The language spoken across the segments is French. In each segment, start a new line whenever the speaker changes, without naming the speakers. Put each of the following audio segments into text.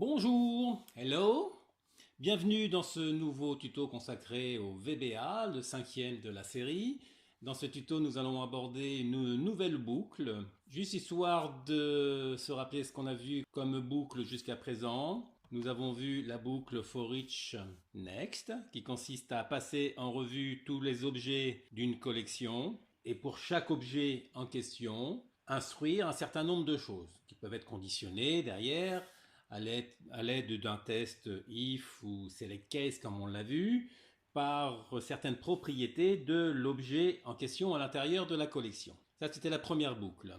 Bonjour, hello, bienvenue dans ce nouveau tuto consacré au VBA, le cinquième de la série. Dans ce tuto, nous allons aborder une nouvelle boucle, juste histoire de se rappeler ce qu'on a vu comme boucle jusqu'à présent. Nous avons vu la boucle for each next, qui consiste à passer en revue tous les objets d'une collection, et pour chaque objet en question, instruire un certain nombre de choses, qui peuvent être conditionnées derrière, à l'aide d'un test if ou select case comme on l'a vu, par certaines propriétés de l'objet en question à l'intérieur de la collection. Ça, c'était la première boucle.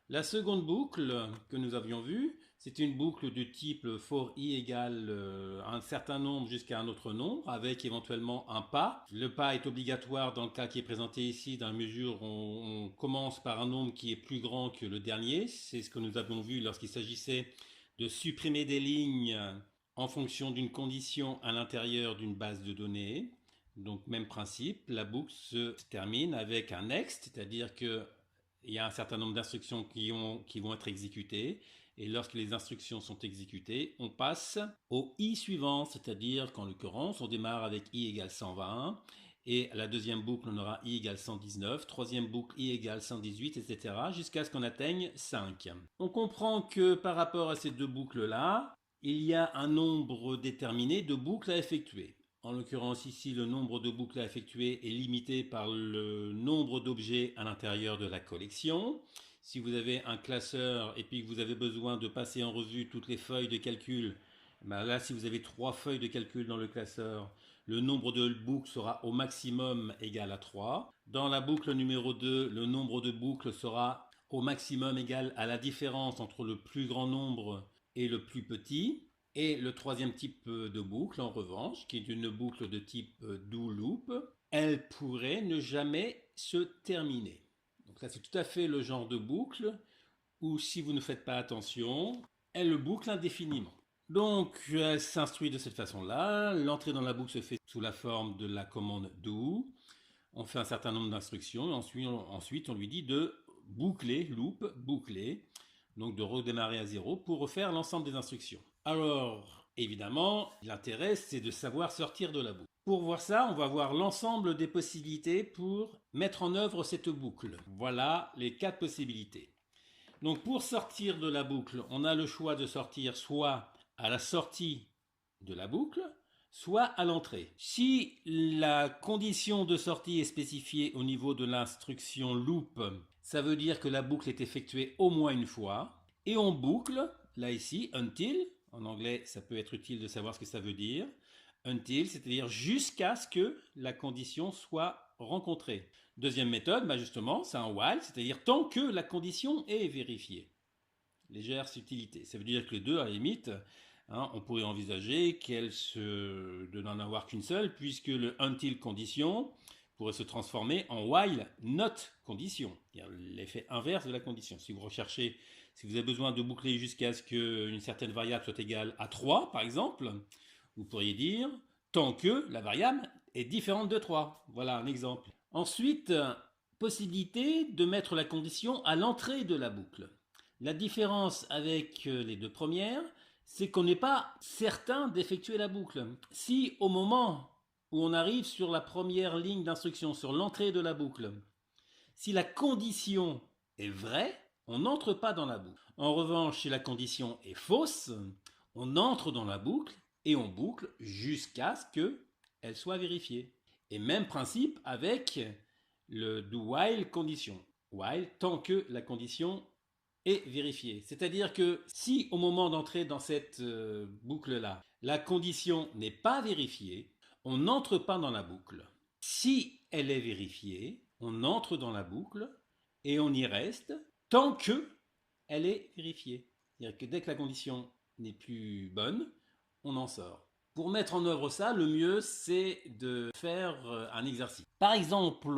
La seconde boucle que nous avions vue, c'est une boucle du type for i égale un certain nombre jusqu'à un autre nombre, avec éventuellement un pas. Le pas est obligatoire dans le cas qui est présenté ici, dans la mesure où on commence par un nombre qui est plus grand que le dernier. C'est ce que nous avons vu lorsqu'il s'agissait de supprimer des lignes en fonction d'une condition à l'intérieur d'une base de données. Donc même principe, la boucle se termine avec un next, c'est-à-dire que il y a un certain nombre d'instructions qui vont être exécutées, et lorsque les instructions sont exécutées, on passe au i suivant, c'est-à-dire qu'en l'occurrence, on démarre avec i égale 120, et à la deuxième boucle, on aura i égale 119, troisième boucle, i égale 118, etc., jusqu'à ce qu'on atteigne 5. On comprend que par rapport à ces deux boucles-là, il y a un nombre déterminé de boucles à effectuer. En l'occurrence ici, le nombre de boucles à effectuer est limité par le nombre d'objets à l'intérieur de la collection. Si vous avez un classeur et puis que vous avez besoin de passer en revue toutes les feuilles de calcul, ben là, si vous avez 3 feuilles de calcul dans le classeur, le nombre de boucles sera au maximum égal à 3. Dans la boucle numéro 2, le nombre de boucles sera au maximum égal à la différence entre le plus grand nombre et le plus petit. Et le troisième type de boucle, en revanche, qui est une boucle de type do loop, elle pourrait ne jamais se terminer. Donc ça, c'est tout à fait le genre de boucle où, si vous ne faites pas attention, elle boucle indéfiniment. Donc, elle s'instruit de cette façon-là. L'entrée dans la boucle se fait sous la forme de la commande do. On fait un certain nombre d'instructions et ensuite on lui dit de boucler, loop, boucler, donc de redémarrer à zéro pour refaire l'ensemble des instructions. Alors, évidemment, l'intérêt, c'est de savoir sortir de la boucle. Pour voir ça, on va voir l'ensemble des possibilités pour mettre en œuvre cette boucle. Voilà les 4 possibilités. Donc, pour sortir de la boucle, on a le choix de sortir soit à la sortie de la boucle, soit à l'entrée. Si la condition de sortie est spécifiée au niveau de l'instruction loop, ça veut dire que la boucle est effectuée au moins une fois. Et on boucle, là ici, until. En anglais, ça peut être utile de savoir ce que ça veut dire. Until, c'est-à-dire jusqu'à ce que la condition soit rencontrée. Deuxième méthode, bah justement, c'est un while, c'est-à-dire tant que la condition est vérifiée. Légère subtilité. Ça veut dire que les deux, à la limite, on pourrait envisager de n'en avoir qu'une seule, puisque le until condition pourrait se transformer en while not condition, c'est-à-dire l'effet inverse de la condition. Si vous avez besoin de boucler jusqu'à ce qu'une certaine variable soit égale à 3, par exemple, vous pourriez dire tant que la variable est différente de 3. Voilà un exemple. Ensuite, possibilité de mettre la condition à l'entrée de la boucle. La différence avec les deux premières, c'est qu'on n'est pas certain d'effectuer la boucle. Si au moment où on arrive sur la première ligne d'instruction, sur l'entrée de la boucle, si la condition est vraie, on n'entre pas dans la boucle. En revanche, si la condition est fausse, on entre dans la boucle et on boucle jusqu'à ce qu'elle soit vérifiée. Et même principe avec le do while condition. While tant que la condition est vérifiée. C'est-à-dire que si au moment d'entrer dans cette boucle-là, la condition n'est pas vérifiée, on n'entre pas dans la boucle. Si elle est vérifiée, on entre dans la boucle et on y reste tant que elle est vérifiée. C'est-à-dire que dès que la condition n'est plus bonne, on en sort. Pour mettre en œuvre ça, le mieux c'est de faire un exercice. Par exemple,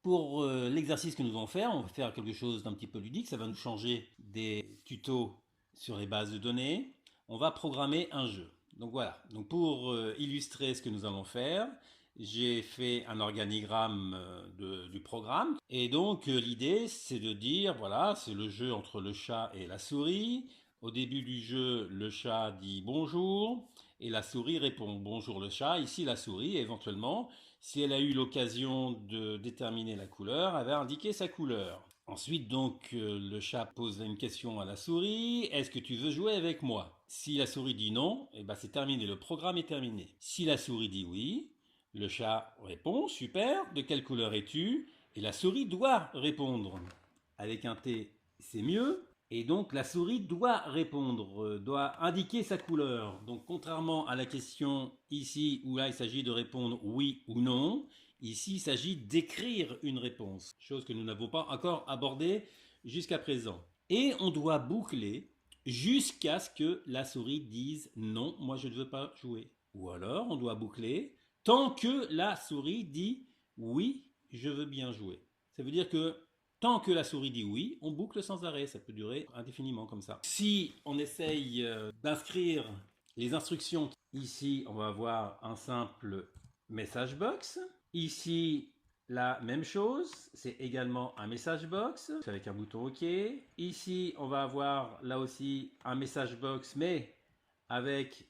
pour l'exercice que nous allons faire, on va faire quelque chose d'un petit peu ludique, ça va nous changer des tutos sur les bases de données. On va programmer un jeu. Donc voilà, donc pour illustrer ce que nous allons faire, j'ai fait un organigramme du programme. Et donc l'idée c'est de dire, voilà, c'est le jeu entre le chat et la souris. Au début du jeu, le chat dit bonjour et la souris répond bonjour le chat. Ici, la souris, éventuellement, si elle a eu l'occasion de déterminer la couleur, elle va indiquer sa couleur. Ensuite, donc, le chat pose une question à la souris. Est-ce que tu veux jouer avec moi? Si la souris dit non, eh ben c'est terminé, le programme est terminé. Si la souris dit oui, le chat répond, super, de quelle couleur es-tu? Et la souris doit répondre. Avec un T, c'est mieux. Et donc la souris doit répondre, doit indiquer sa couleur. Donc contrairement à la question ici où là il s'agit de répondre oui ou non, ici il s'agit d'écrire une réponse, chose que nous n'avons pas encore abordée jusqu'à présent. Et on doit boucler jusqu'à ce que la souris dise non, moi je ne veux pas jouer. Ou alors on doit boucler tant que la souris dit oui, je veux bien jouer. Ça veut dire que tant que la souris dit oui, on boucle sans arrêt. Ça peut durer indéfiniment comme ça. Si on essaye d'inscrire les instructions, ici on va avoir un simple message box. Ici, la même chose, c'est également un message box avec un bouton OK. Ici, on va avoir là aussi un message box, mais avec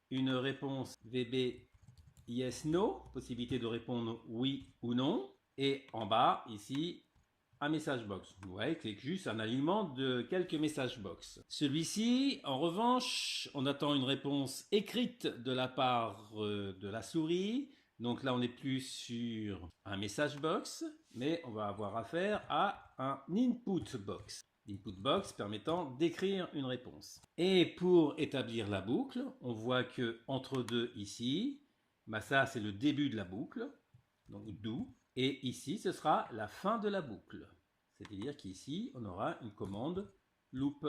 une réponse VB yes no, possibilité de répondre oui ou non. Et en bas, ici, un message box. Vous voyez, c'est juste un alignement de quelques message box. Celui-ci, en revanche, on attend une réponse écrite de la part de la souris. Donc là, on n'est plus sur un message box, mais on va avoir affaire à un input box. Input box permettant d'écrire une réponse. Et pour établir la boucle, on voit que entre deux ici, bah ça c'est le début de la boucle, donc do. Et ici, ce sera la fin de la boucle. C'est-à-dire qu'ici, on aura une commande loop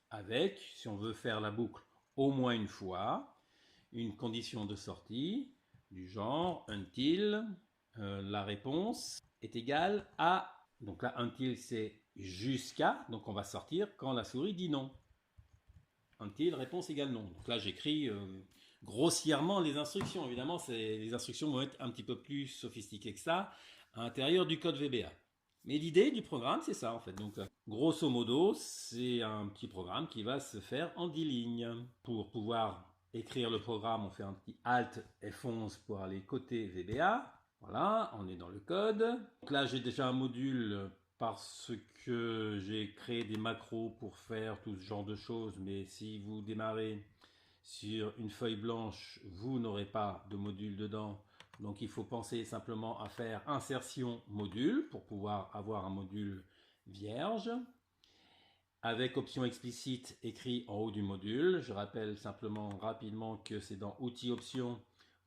avec, si on veut faire la boucle au moins une fois, une condition de sortie du genre until la réponse est égale à, donc là until c'est jusqu'à, donc on va sortir quand la souris dit non. Until réponse égale non. Donc là j'écris grossièrement les instructions. Évidemment, les instructions vont être un petit peu plus sophistiquées que ça à l'intérieur du code VBA. Mais l'idée du programme, c'est ça en fait. Donc, grosso modo, c'est un petit programme qui va se faire en 10 lignes. Pour pouvoir écrire le programme, on fait un petit Alt F11 pour aller côté VBA. Voilà, on est dans le code. Donc là, j'ai déjà un module parce que j'ai créé des macros pour faire tout ce genre de choses. Mais si vous démarrez sur une feuille blanche, vous n'aurez pas de module dedans. Donc il faut penser simplement à faire insertion module pour pouvoir avoir un module vierge. Avec option explicite écrit en haut du module. Je rappelle simplement rapidement que c'est dans outils options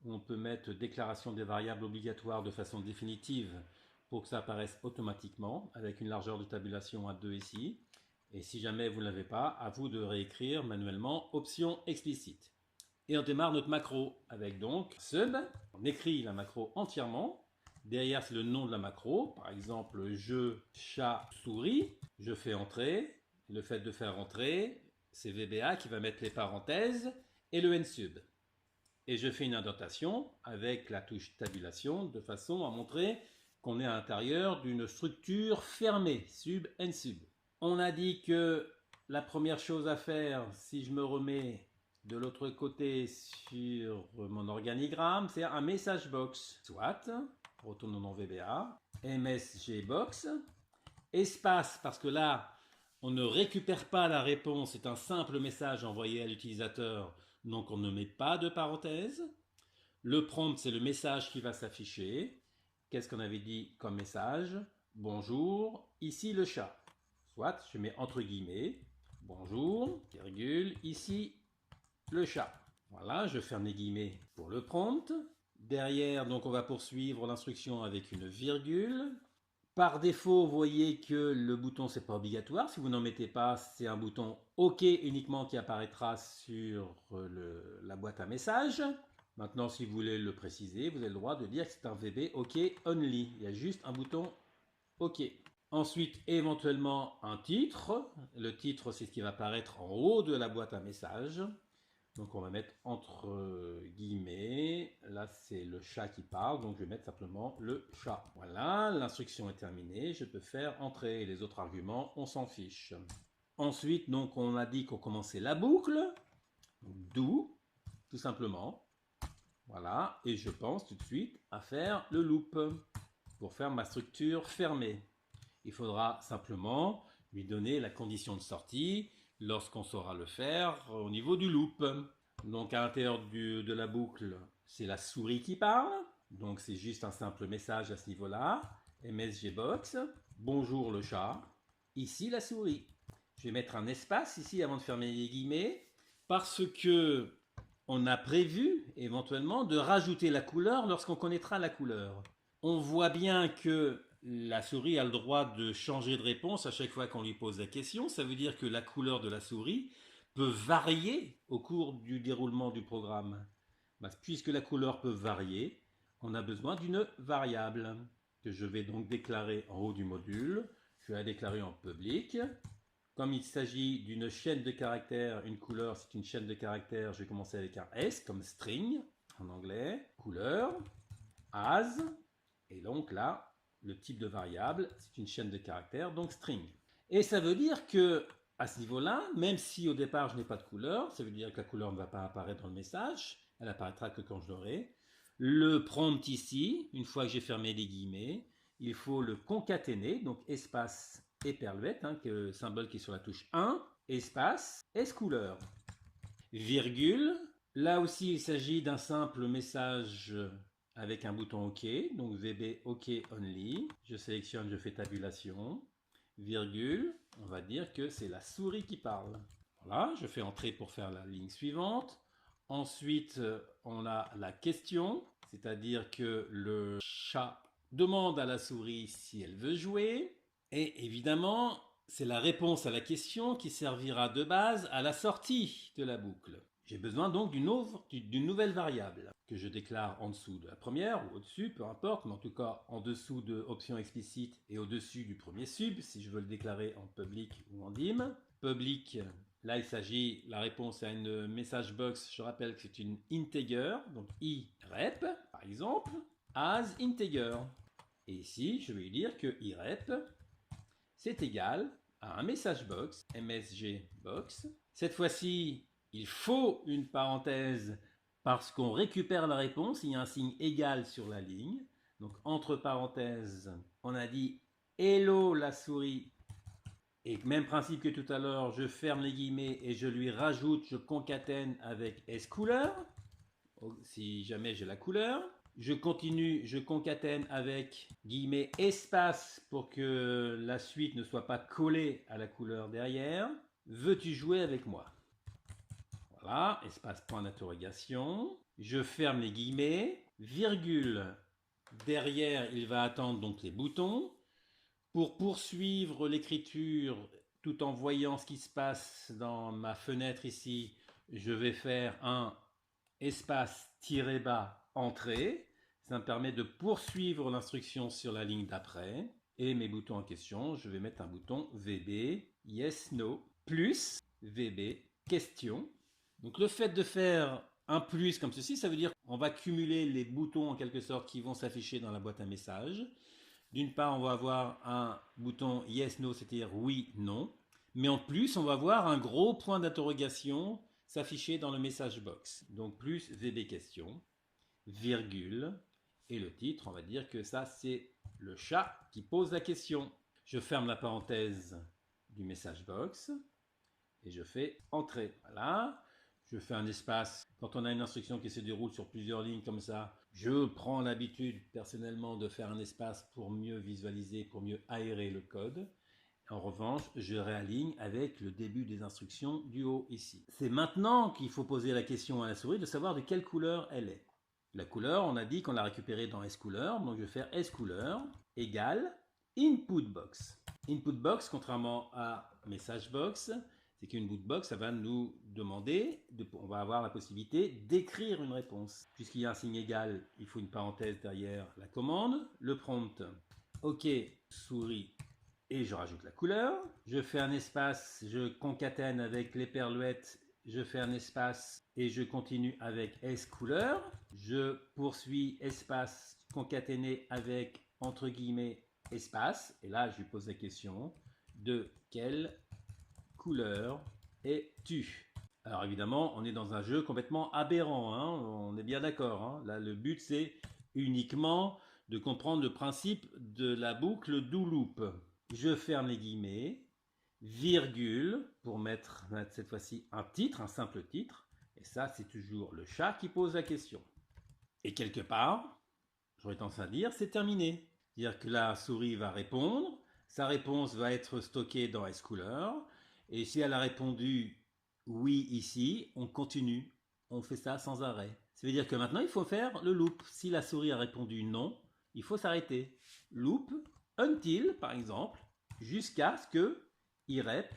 où on peut mettre déclaration des variables obligatoires de façon définitive pour que ça apparaisse automatiquement avec une largeur de tabulation à 2 ici. Et si jamais vous ne l'avez pas, à vous de réécrire manuellement option explicite. Et on démarre notre macro avec donc sub. On écrit la macro entièrement. Derrière, c'est le nom de la macro. Par exemple, je, chat, souris. Je fais entrer. Le fait de faire entrer, c'est VBA qui va mettre les parenthèses et le nsub. Et je fais une indentation avec la touche tabulation de façon à montrer qu'on est à l'intérieur d'une structure fermée, sub, nsub. On a dit que la première chose à faire, si je me remets de l'autre côté sur mon organigramme, c'est un message box. Soit, retournons dans VBA, msgbox, espace, parce que là, on ne récupère pas la réponse, c'est un simple message envoyé à l'utilisateur, donc on ne met pas de parenthèse. Le prompt, c'est le message qui va s'afficher. Qu'est-ce qu'on avait dit comme message? Bonjour, ici le chat. Soit, je mets entre guillemets, bonjour, virgule, ici le chat. Voilà, je ferme les guillemets pour le prompt. Derrière, donc on va poursuivre l'instruction avec une virgule. Par défaut, vous voyez que le bouton, c'est pas obligatoire. Si vous n'en mettez pas, c'est un bouton OK uniquement qui apparaîtra sur la boîte à messages. Maintenant, si vous voulez le préciser, vous avez le droit de dire que c'est un VB OK Only. Il y a juste un bouton OK. Ensuite, éventuellement, un titre. Le titre, c'est ce qui va apparaître en haut de la boîte à messages. Donc, on va mettre entre guillemets. Là, c'est le chat qui parle. Donc, je vais mettre simplement le chat. Voilà, l'instruction est terminée. Je peux faire entrer. Les autres arguments, on s'en fiche. Ensuite, donc, on a dit qu'on commençait la boucle. Do, tout simplement. Voilà, et je pense tout de suite à faire le loop pour faire ma structure fermée. Il faudra simplement lui donner la condition de sortie lorsqu'on saura le faire au niveau du loop. Donc à l'intérieur de la boucle, c'est la souris qui parle. Donc c'est juste un simple message à ce niveau-là. MSGBox, bonjour le chat. Ici la souris. Je vais mettre un espace ici avant de fermer les guillemets parce que on a prévu éventuellement de rajouter la couleur lorsqu'on connaîtra la couleur. On voit bien que la souris a le droit de changer de réponse à chaque fois qu'on lui pose la question. Ça veut dire que la couleur de la souris peut varier au cours du déroulement du programme. Puisque la couleur peut varier, on a besoin d'une variable que je vais donc déclarer en haut du module. Je vais la déclarer en public. Comme il s'agit d'une chaîne de caractères, une couleur c'est une chaîne de caractères, je vais commencer avec un S comme string en anglais, couleur, as, et donc là, le type de variable, c'est une chaîne de caractères, donc string. Et ça veut dire que à ce niveau-là, même si au départ je n'ai pas de couleur, ça veut dire que la couleur ne va pas apparaître dans le message, elle apparaîtra que quand je l'aurai. Le prompt ici, une fois que j'ai fermé les guillemets, il faut le concaténer, donc espace et perluette, que symbole qui est sur la touche 1, espace, S-couleur, virgule. Là aussi, il s'agit d'un simple message avec un bouton OK, donc VB OK Only. Je sélectionne, je fais tabulation, virgule. On va dire que c'est la souris qui parle. Voilà, je fais entrer pour faire la ligne suivante. Ensuite, on a la question, c'est-à-dire que le chat demande à la souris si elle veut jouer. Et évidemment, c'est la réponse à la question qui servira de base à la sortie de la boucle. J'ai besoin donc d'une nouvelle variable que je déclare en dessous de la première ou au-dessus, peu importe, mais en tout cas en dessous de option explicite et au-dessus du premier sub, si je veux le déclarer en public ou en dim. Public, là il s'agit, la réponse à une message box, je rappelle que c'est une integer, donc irep par exemple, as integer. Et ici, je vais lui dire que irep, c'est égal à un message box, MSG box. Cette fois-ci, il faut une parenthèse parce qu'on récupère la réponse, il y a un signe égal sur la ligne. Donc entre parenthèses, on a dit hello la souris. Et même principe que tout à l'heure, je ferme les guillemets et je lui rajoute, je concatène avec S-couleur, si jamais j'ai la couleur. Je continue, je concatène avec guillemets espace pour que la suite ne soit pas collée à la couleur derrière. Veux-tu jouer avec moi? Voilà, espace point d'interrogation. Je ferme les guillemets, virgule. Derrière, il va attendre donc les boutons. Pour poursuivre l'écriture tout en voyant ce qui se passe dans ma fenêtre ici, je vais faire un espace tiré bas entrée. Ça me permet de poursuivre l'instruction sur la ligne d'après. Et mes boutons en question, je vais mettre un bouton VB yes no plus VB question. Donc le fait de faire un plus comme ceci, ça veut dire qu'on va cumuler les boutons en quelque sorte qui vont s'afficher dans la boîte à messages. D'une part, on va avoir un bouton yes no, c'est-à-dire oui non. Mais en plus, on va avoir un gros point d'interrogation s'afficher dans le message box. Donc plus VB question, virgule, et le titre, on va dire que ça c'est le chat qui pose la question. Je ferme la parenthèse du message box et je fais entrer. Voilà. Je fais un espace. Quand on a une instruction qui se déroule sur plusieurs lignes comme ça, je prends l'habitude personnellement de faire un espace pour mieux visualiser, pour mieux aérer le code. En revanche, je réaligne avec le début des instructions du haut ici. C'est maintenant qu'il faut poser la question à la souris de savoir de quelle couleur elle est. La couleur, on a dit qu'on l'a récupérée dans S-couleur, donc je vais faire S-couleur égale input box. Input box, contrairement à message box, c'est qu'une bootbox, ça va nous demander, on va avoir la possibilité d'écrire une réponse. Puisqu'il y a un signe égal, il faut une parenthèse derrière la commande, le prompt, OK, souris, et je rajoute la couleur. Je fais un espace, je concatène avec les perluettes, je fais un espace et je continue avec S couleur. Je poursuis espace concaténé avec entre guillemets espace. Et là, je lui pose la question de quelle couleur es-tu? Alors évidemment, on est dans un jeu complètement aberrant, hein, on est bien d'accord. Hein. Là, le but, c'est uniquement de comprendre le principe de la boucle do loop. Je ferme les guillemets, virgule, pour mettre cette fois-ci un titre, un simple titre. Et ça, c'est toujours le chat qui pose la question. Et quelque part, j'aurais tendance à dire, c'est terminé. C'est-à-dire que la souris va répondre, sa réponse va être stockée dans SChooler, et si elle a répondu oui ici, on continue. On fait ça sans arrêt. Ça veut dire que maintenant, il faut faire le loop. Si la souris a répondu non, il faut s'arrêter. Loop until, par exemple, jusqu'à ce que irep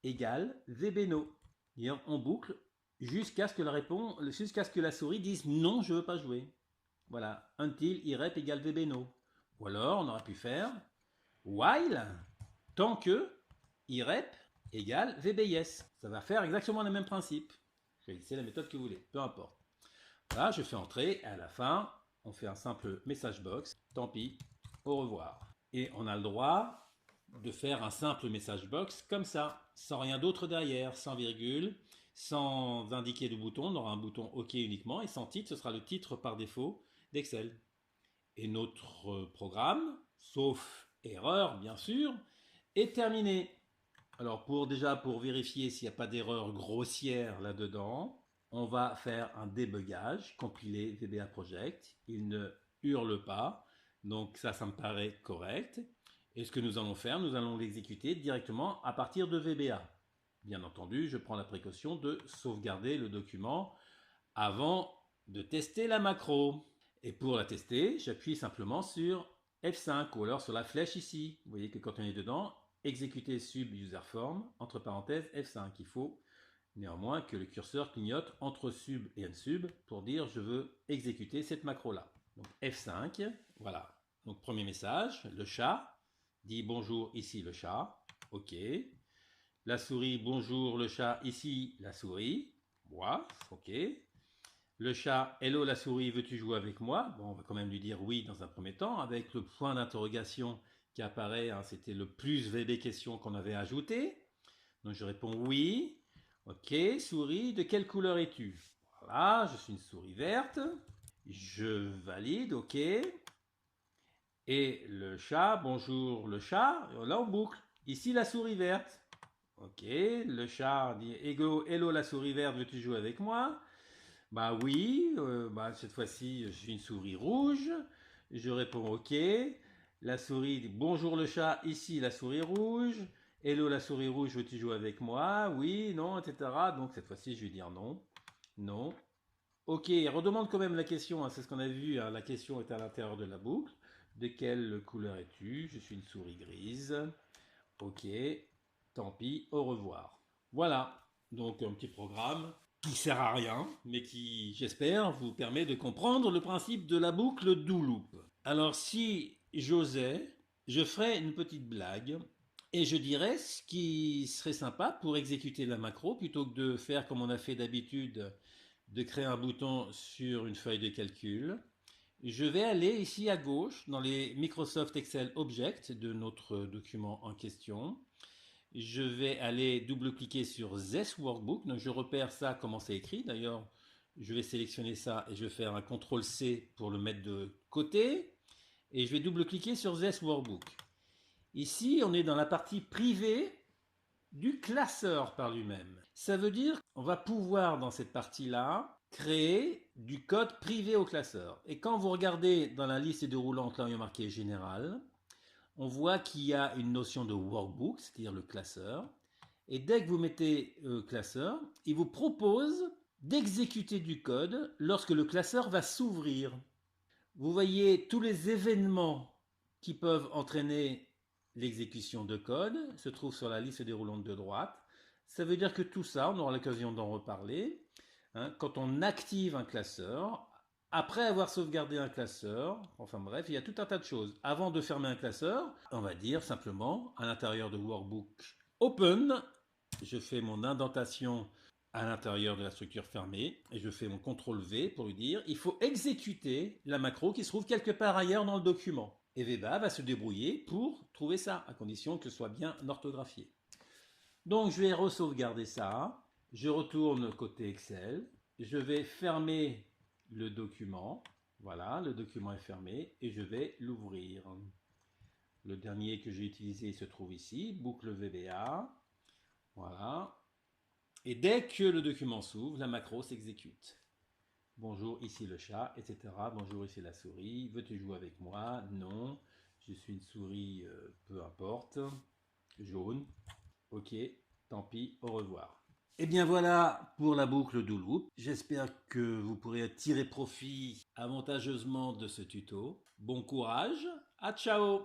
égale vbno. C'est-à-dire, on boucle jusqu'à ce que la souris dise non, je ne veux pas jouer. Voilà, until irep égale vbno. Ou alors, on aurait pu faire while tant que irep égale vbyes. Ça va faire exactement le même principe. Choisissez la méthode que vous voulez, peu importe. Voilà, je fais entrer et à la fin, on fait un simple message box. Tant pis, au revoir. Et on a le droit de faire un simple message box comme ça, sans rien d'autre derrière, sans virgule, sans indiquer de bouton. On aura un bouton OK uniquement et sans titre, ce sera le titre par défaut d'Excel. Et notre programme, sauf erreur bien sûr, est terminé. Alors pour vérifier s'il n'y a pas d'erreur grossière là-dedans, on va faire un débugage, compiler VBA Project. Il ne hurle pas, donc ça me paraît correct. Et ce que nous allons faire, nous allons l'exécuter directement à partir de VBA. Bien entendu, je prends la précaution de sauvegarder le document avant de tester la macro. Et pour la tester, j'appuie simplement sur F5 ou alors sur la flèche ici. Vous voyez que quand on est dedans, exécuter sub userform, entre parenthèses F5. Il faut néanmoins que le curseur clignote entre sub et unsub pour dire je veux exécuter cette macro-là. Donc F5, voilà. Donc premier message, le chat dit bonjour, ici le chat, ok. La souris, bonjour le chat, ici la souris, moi, ok. Le chat, hello la souris, veux-tu jouer avec moi? Bon, on va quand même lui dire oui dans un premier temps, avec le point d'interrogation qui apparaît, hein, c'était le plus VB question qu'on avait ajouté. Donc je réponds oui. Ok, souris, de quelle couleur es-tu? Voilà, je suis une souris verte. Je valide, ok. Et le chat, bonjour le chat, là on boucle. Ici la souris verte. Ok, le chat dit hello la souris verte, veux-tu jouer avec moi? Bah oui, cette fois-ci, je suis une souris rouge. Je réponds OK. La souris dit bonjour le chat, ici la souris rouge. Hello la souris rouge, veux-tu jouer avec moi? Oui, non, etc. Donc cette fois-ci, je vais dire non. Non. OK, redemande quand même la question, hein, c'est ce qu'on a vu, hein, la question est à l'intérieur de la boucle. De quelle couleur es-tu? Je suis une souris grise. OK, tant pis, au revoir. Voilà, donc un petit programme qui sert à rien, mais qui, j'espère, vous permet de comprendre le principe de la boucle do loop. Alors si j'osais, je ferais une petite blague et je dirais ce qui serait sympa pour exécuter la macro, plutôt que de faire comme on a fait d'habitude, de créer un bouton sur une feuille de calcul. Je vais aller ici à gauche dans les Microsoft Excel Objects de notre document en question. Je vais aller double-cliquer sur This Workbook. Donc je repère ça, comment c'est écrit. D'ailleurs, je vais sélectionner ça et je vais faire un CTRL-C pour le mettre de côté. Et je vais double-cliquer sur This Workbook. Ici, on est dans la partie privée du classeur par lui-même. Ça veut dire qu'on va pouvoir, dans cette partie-là, créer du code privé au classeur. Et quand vous regardez dans la liste déroulante, là où il y a marqué Général, on voit qu'il y a une notion de workbook, c'est-à-dire le classeur. Et dès que vous mettez classeur, il vous propose d'exécuter du code lorsque le classeur va s'ouvrir. Vous voyez tous les événements qui peuvent entraîner l'exécution de code se trouvent sur la liste déroulante de droite. Ça veut dire que tout ça, on aura l'occasion d'en reparler, hein, quand on active un classeur, après avoir sauvegardé un classeur, enfin bref, il y a tout un tas de choses. Avant de fermer un classeur, on va dire simplement, à l'intérieur de Workbook Open, je fais mon indentation à l'intérieur de la structure fermée, et je fais mon CTRL-V pour lui dire, il faut exécuter la macro qui se trouve quelque part ailleurs dans le document. Et VBA va se débrouiller pour trouver ça, à condition que ce soit bien orthographié. Donc je vais re-sauvegarder ça. Je retourne côté Excel. Je vais fermer le document. Voilà, le document est fermé et je vais l'ouvrir. Le dernier que j'ai utilisé se trouve ici, boucle VBA. Voilà. Et dès que le document s'ouvre, la macro s'exécute. Bonjour, ici le chat, etc. Bonjour, ici la souris. Veux-tu jouer avec moi? Non. Je suis une souris, peu importe. Jaune. Ok, tant pis, au revoir. Et bien voilà pour la boucle do loop. J'espère que vous pourrez tirer profit avantageusement de ce tuto. Bon courage, à ciao!